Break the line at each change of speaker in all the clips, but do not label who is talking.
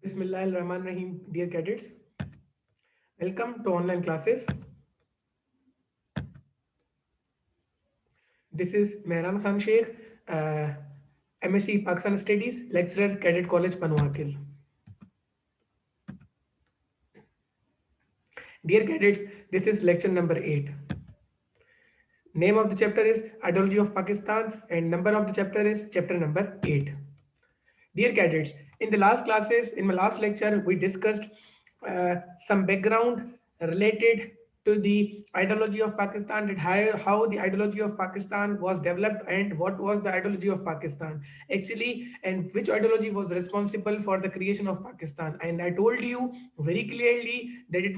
Bismillahirrahmanirrahim, dear cadets. Welcome to online classes. This is Mehran Khan Sheikh, MSc Pakistan Studies, lecturer, Cadet College, Panwakil. Dear cadets, this is lecture number 8. Name of the chapter is Ideology of Pakistan and number of the chapter is chapter number 8. Dear cadets, in the last classes, in my last lecture, we discussed some background related to the ideology of Pakistan, that how the ideology of Pakistan was developed and what was the ideology of Pakistan actually, and which ideology was responsible for the creation of Pakistan. And I told you very clearly that uh, it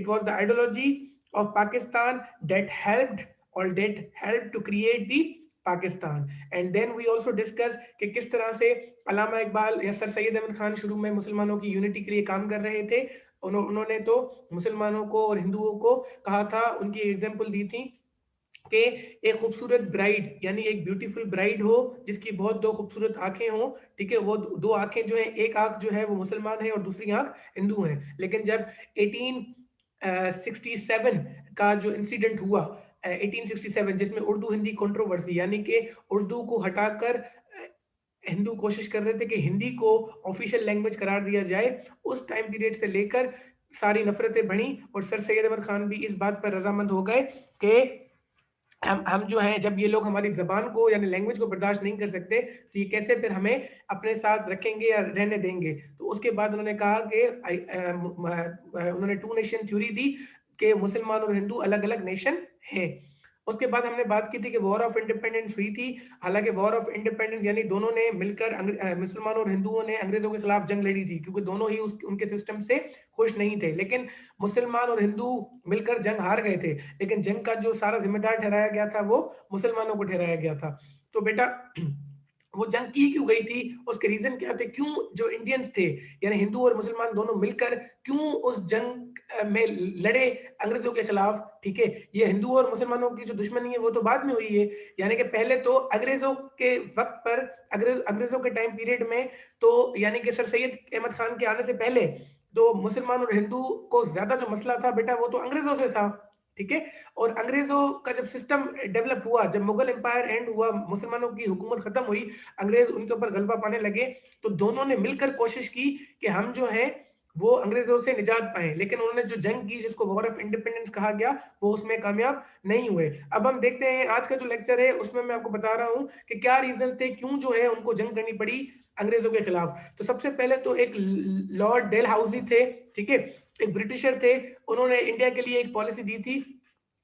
was the ideology of Pakistan that helped to create the Pakistan. And then we also discuss कि किस तरह से अल्लामा इकबाल या sir Syed Ahmad Khan शुरू में मुसलमानों की unity के लिए काम कर रहे थे. उन्होंने तो मुसलमानों को और हिंदुओं को कहा था, उनकी एग्जांपल दी थी कि एक खूबसूरत ब्राइड यानी एक ब्यूटीफुल ब्राइड हो जिसकी बहुत दो खूबसूरत आंखें हो, ठीक है, वो दो आंखें जो है, एक आंख जो है वो मुसलमान है और दूसरी आंख हिंदू है. लेकिन जब 1867 का जो इंसिडेंट हुआ 1867, जिसमें उर्दू हिंदी कंट्रोवर्सी यानी कि उर्दू को हटाकर हिंदू कोशिश कर रहे थे कि हिंदी को ऑफिशियल लैंग्वेज करार दिया जाए, उस टाइम पीरियड से लेकर सारी नफरतें बढ़ी और सर सैयद अहमद खान भी इस बात पर रजामंद हो गए कि हम जो है, जब ये लोग हमारी जबान को यानी लैंग्वेज को बर्दाश्त नहीं कर सकते तो ये कैसे फिर हमें अपने साथ रखेंगे या रहने देंगे. तो उसके बाद उन्होंने कहा कि उन्होंने टू नेशन थ्योरी दी कि मुसलमान और हिंदू अलग अलग नेशन है. उसके बाद हमने बात की थी कि वॉर ऑफ इंडिपेंडेंस हुई थी. हालांकि वॉर ऑफ इंडिपेंडेंस यानी दोनों ने मिलकर मुसलमानों और हिंदुओं ने अंग्रेजों के खिलाफ जंग लड़ी थी, क्योंकि दोनों ही उनके सिस्टम से खुश नहीं थे. लेकिन मुसलमान और हिंदू मिलकर जंग हार गए थे, लेकिन जंग का जो सारा जिम्मेदार ठहराया गया था वो मुसलमानों को ठहराया गया था. तो बेटा वो जंग की क्यों गई थी, उसके रीजन क्या थे, क्यों जो इंडियंस थे यानी हिंदू और मुसलमान दोनों मिलकर क्यों उस जंग में लड़े अंग्रेजों के खिलाफ. ठीक है, ये हिंदू और मुसलमानों की जो दुश्मनी है वो तो बाद में हुई है, यानी कि पहले तो अंग्रेजों के वक्त पर अंग्रेजों के टाइम पीरियड में तो यानी कि सर सैयद अहमद खान के आने से पहले तो मुसलमान और हिंदू को ज्यादा जो मसला था बेटा वो तो अंग्रेजों से था. ठीक है, और अंग्रेजों का जब सिस्टम डेवलप हुआ, जब मुगल एम्पायर एंड हुआ, मुसलमानों की हुकूमत खत्म हुई, अंग्रेज उनके ऊपर गलबा पाने लगे, तो दोनों ने मिलकर कोशिश की कि हम जो है वो अंग्रेजों से निजात पाए. लेकिन उन्होंने जो जंग की जिसको वॉर ऑफ इंडिपेंडेंस कहा गया वो उसमें कामयाब नहीं हुए. अब हम देखते हैं आज का जो लेक्चर है उसमें मैं आपको बता रहा हूं कि क्या रीजन थे क्यों जो है उनको जंग करनी पड़ी अंग्रेजों के खिलाफ. तो सबसे पहले तो एक लॉर्ड डेलहाउसी थे, ठीक है, एक ब्रिटिशर थे. उन्होंने इंडिया के लिए एक पॉलिसी दी थी.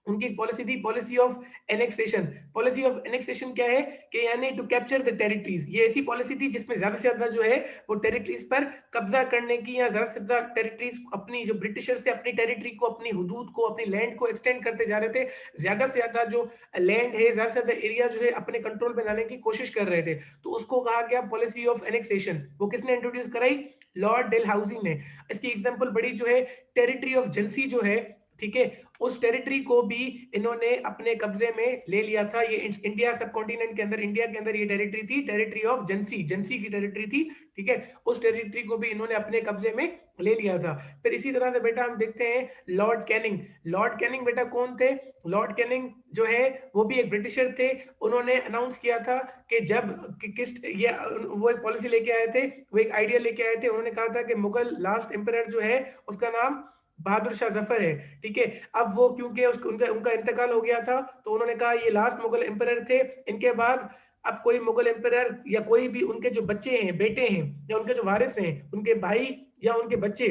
उनकी एक पॉलिसी थी policy of annexation. Policy of annexation क्या है कि यानी टू कैप्चर द टेरिटरीज. ये ऐसी पॉलिसी थी जिसमें ज्यादा से ज्यादा जो है वो टेरिटरीज पर कब्जा करने की, या ज्यादा से ज्यादा टेरिटरीज अपनी जो ब्रिटिशर से अपनी टेरिटरी को, अपनी हुदूद को, अपनी लैंड को एक्सटेंड करते जा रहे थे. ज्यादा से ज्यादा जो लैंड है, ज्यादा से ज्यादा एरिया जो है अपने कंट्रोल में लाने की कोशिश कर रहे थे. तो उसको कहा गया पॉलिसी ऑफ एनेक्सेशन. वो किसने इंट्रोड्यूस कराई? लॉर्ड डेलहाउसी ने. इसकी एग्जांपल बड़ी जो है टेरिटरी ऑफ जेंसी जो है, ठीक है, उस टेरिटरी को भी इन्होंने अपने कब्जे में ले लिया था. ये इंडिया सब कॉन्टिनेंट के अंदर, इंडिया के अंदर ये टेरिटरी थी, टेरिटरी ऑफ जेंसी, जेंसी की टेरिटरी थी. ठीक है, उस टेरिटरी को भी इन्होंने अपने कब्जे में ले लिया था. फिर इसी तरह से बेटा हम देखते हैं लॉर्ड कैनिंग. लॉर्ड कैनिंग बेटा कौन थे? लॉर्ड कैनिंग जो है वो भी एक ब्रिटिशर थे. उन्होंने अनाउंस किया था कि जब किस ये वो एक पॉलिसी लेके आए थे, वो एक आइडिया लेके आए थे. उन्होंने कहा था कि मुगल लास्ट एम्परर जो है उसका नाम बहादुर शाह जफर है. ठीक है, अब वो क्योंकि उनका इंतकाल हो गया था तो उन्होंने कहा ये लास्ट मुगल एम्परर थे, इनके बाद अब कोई मुगल एम्परर या कोई भी उनके जो बच्चे हैं, बेटे हैं, या उनके जो वारिस हैं, उनके भाई या उनके बच्चे,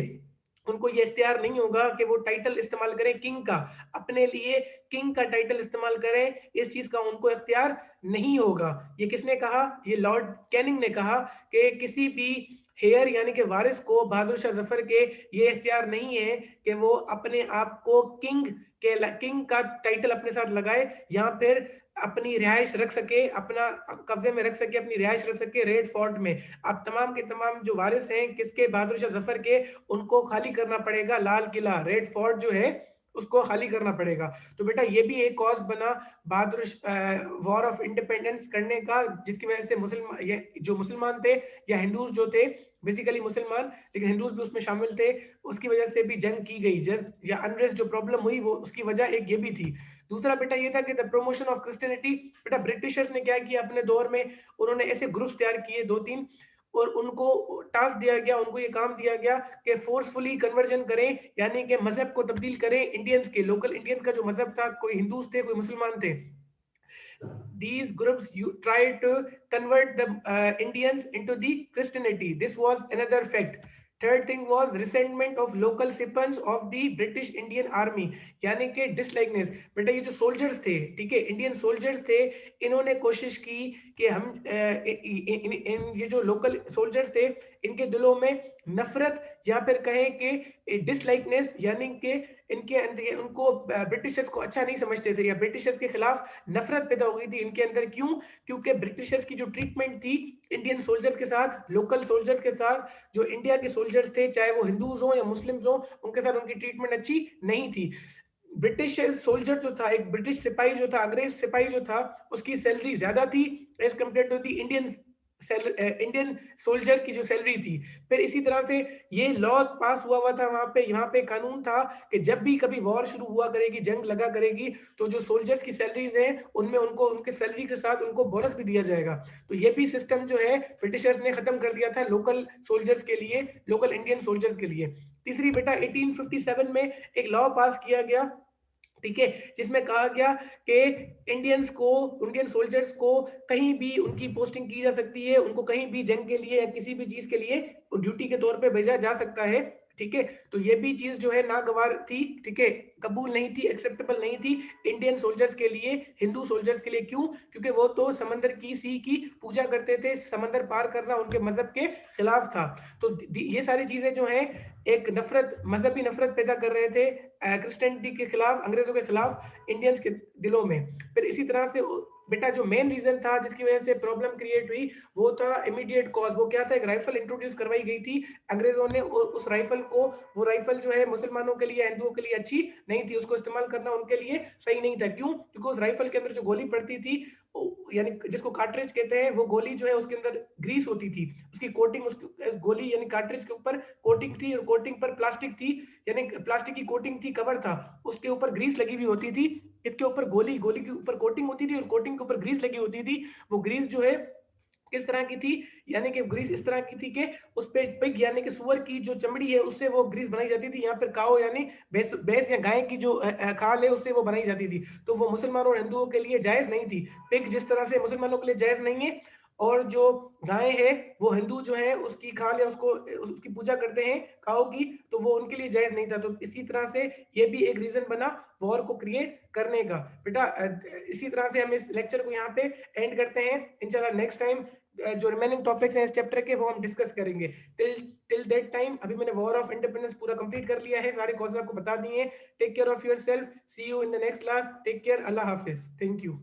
उनको ये इख्तियार नहीं होगा कि वो टाइटल इस्तेमाल करें किंग का, अपने लिए किंग का टाइटल इस्तेमाल करें, इस चीज का उनको इख्तियार नहीं होगा. ये किसने कहा? ये लॉर्ड कैनिंग ने कहा कि किसी भी हेयर यानी कि वारिस को बहादुर शाह जफर के ये इख्तियार नहीं है कि वो अपने आप को किंग का टाइटल अपने साथ लगाए, या फिर अपनी रिहाइश रख सके, अपना कब्जे में रख सके, अपनी रिहाइश रख सके रेड फोर्ट में. अब तमाम के तमाम जो वारिस हैं किसके? बहादुर शाह जफर के, उनको खाली करना पड़ेगा लाल किला, रेड फोर्ट जो है उसको खाली करना पड़ेगा। तो बेटा ये भी एक कॉज बना बहादुर वॉर ऑफ इंडिपेंडेंस करने का, जिसकी वजह से मुसलमान, ये जो मुसलमान थे या हिंदूज जो थे, बेसिकली मुसलमान लेकिन हिंदूज भी उसमें शामिल थे, उसकी वजह से भी जंग की गई, जस्ट या अनरेस्ट जो प्रॉब्लम हुई वो उसकी वजह एक ये भी थी। दूसरा बेटा ये था कि द प्रमोशन ऑफ क्रिश्चियनिटी। बेटा ब्रिटिशर्स ने क्या किया अपने दौर में, उन्होंने ऐसे ग्रुप्स तैयार किए 2-3, और उनको टास्क दिया गया, उनको ये काम दिया गया कि फोर्सफुली कन्वर्जन करें, यानी कि मजहब को तब्दील करें इंडियंस के, लोकल इंडियंस का जो मजहब था, कोई हिंदूज थे कोई मुसलमान थे, these groups you try to convert the Indians into the Christianity. This was another fact. Third thing was resentment of local citizens of the British Indian Army, यानी कि डिसलाइकनेस। बेटा ये जो सोल्जर्स थे, ठीक है, इंडियन सोल्जर्स थे, इन्होंने कोशिश की कि हम ये जो लोकल सोल्जर्स थे इनके दिलों में नफरत या फिर कहें कि डिसलाइकनेस, यानी कि इनके अंदर उनको ब्रिटिशर्स को अच्छा नहीं समझते थे या ब्रिटिशर्स के खिलाफ नफरत पैदा हो गई थी इनके अंदर। क्यों? क्योंकि ब्रिटिशर्स की जो ट्रीटमेंट थी इंडियन सोल्जर्स के साथ, लोकल सोल्जर्स के साथ, जो इंडिया के सोल्जर्स थे चाहे वो हिंदूज हो या मुस्लिम्स हो, उनके साथ उनकी ट्रीटमेंट अच्छी नहीं थी। ब्रिटिश सोल्जर जो था, एक ब्रिटिश सिपाही जो था, अंग्रेज सिपाही जो था, उसकी सैलरी ज्यादा थी as compare to the Indian soldier की जो सैलरी थी। फिर इसी तरह से ये लॉ पास हुआ था वहां पे, यहाँ पे कानून था कि जब भी कभी वॉर शुरू हुआ करेगी, जंग लगा करेगी, तो जो सोल्जर्स की सैलरीज हैं उनमें उनको उनके सैलरी के साथ उनको बोनस भी दिया जाएगा। तो ये भी सिस्टम जो है ब्रिटिशर्स ने खत्म कर दिया था लोकल सोल्जर्स के लिए, लोकल इंडियन सोल्जर्स के लिए। तीसरी बेटा 1857 में एक लॉ पास किया गया, ठीक है, जिसमें कहा गया कि इंडियंस को, इंडियन सोल्जर्स को कहीं भी उनकी पोस्टिंग की जा सकती है, उनको कहीं भी जंग के लिए या किसी भी चीज के लिए ड्यूटी के तौर पे भेजा जा सकता है, ठीक है। तो ये भी चीज जो है नागवार थी, ठीक है, कबूल नहीं थी, एक्सेप्टेबल नहीं थी इंडियन सोल्जर्स के लिए, हिंदू सोल्जर्स के लिए। क्यों? क्योंकि वो तो समंदर की सी की पूजा करते थे, समंदर पार करना उनके मजहब के खिलाफ था। तो ये सारी चीजें जो है एक नफरत, मजहबी नफरत पैदा कर रहे थे क्रिश्चियनिटी के खिलाफ, अंग्रेजों के खिलाफ इंडियंस के दिलों में। फिर इसी तरह से बेटा जो मेन रीजन था जिसकी वजह से प्रॉब्लम क्रिएट हुई वो था इमीडिएट कॉज। वो क्या था? एक राइफल इंट्रोड्यूस करवाई गई थी अंग्रेजों ने, और उस राइफल को, वो राइफल जो है मुसलमानों के लिए, हिंदुओं के लिए अच्छी नहीं थी, उसको इस्तेमाल करना उनके लिए सही नहीं था। क्यों? क्योंकि उस राइफल के अंदर जो गोली पड़ती थी, यानी जिसको कार्ट्रिज कहते हैं, वो गोली जो है उसके अंदर ग्रीस होती थी, उसकी कोटिंग, उसकी गोली यानी कार्ट्रिज के ऊपर कोटिंग थी, और कोटिंग पर प्लास्टिक थी, यानी प्लास्टिक की कोटिंग थी, कवर था, उसके ऊपर ग्रीस लगी हुई होती थी। इसके ऊपर गोली, गोली के ऊपर कोटिंग होती थी और कोटिंग के ऊपर ग्रीस लगी होती थी। वो ग्रीस जो है किस तरह की थी? यानी कि ग्रीस इस तरह की थी कि उस पे पिग यानी कि सुअर की जो चमड़ी है उससे वो ग्रीस बनाई जाती थी, यहाँ पर काओ यानी भैंस या गाय की जो खाल है उससे वो बनाई जाती थी। तो वो मुसलमानों और हिंदुओं के लिए जायज नहीं थी। पिग जिस तरह से मुसलमानों के लिए जायज नहीं है, और जो गाय है वो हिंदू जो है उसकी खाल या उसको उसकी पूजा करते हैं काओ की, तो वो उनके लिए जायज नहीं था। तो इसी तरह से ये भी एक रीजन बना वॉर को क्रिएट करने का। बेटा इसी तरह से हम इस लेक्चर को यहाँ पे एंड करते हैं। इंशाल्लाह नेक्स्ट टाइम जो रिमेनिंग टॉपिक्स हैं इस चैप्टर के वो हम डिस्कस करेंगे। टिल टिल दैट टाइम अभी मैंने वॉर ऑफ इंडिपेंडेंस पूरा कंप्लीट कर लिया है, सारे कॉजेस आपको बता दिए हैं। Take care of yourself, see you in the next class, take care, अल्लाह हाफिज, थैंक यू।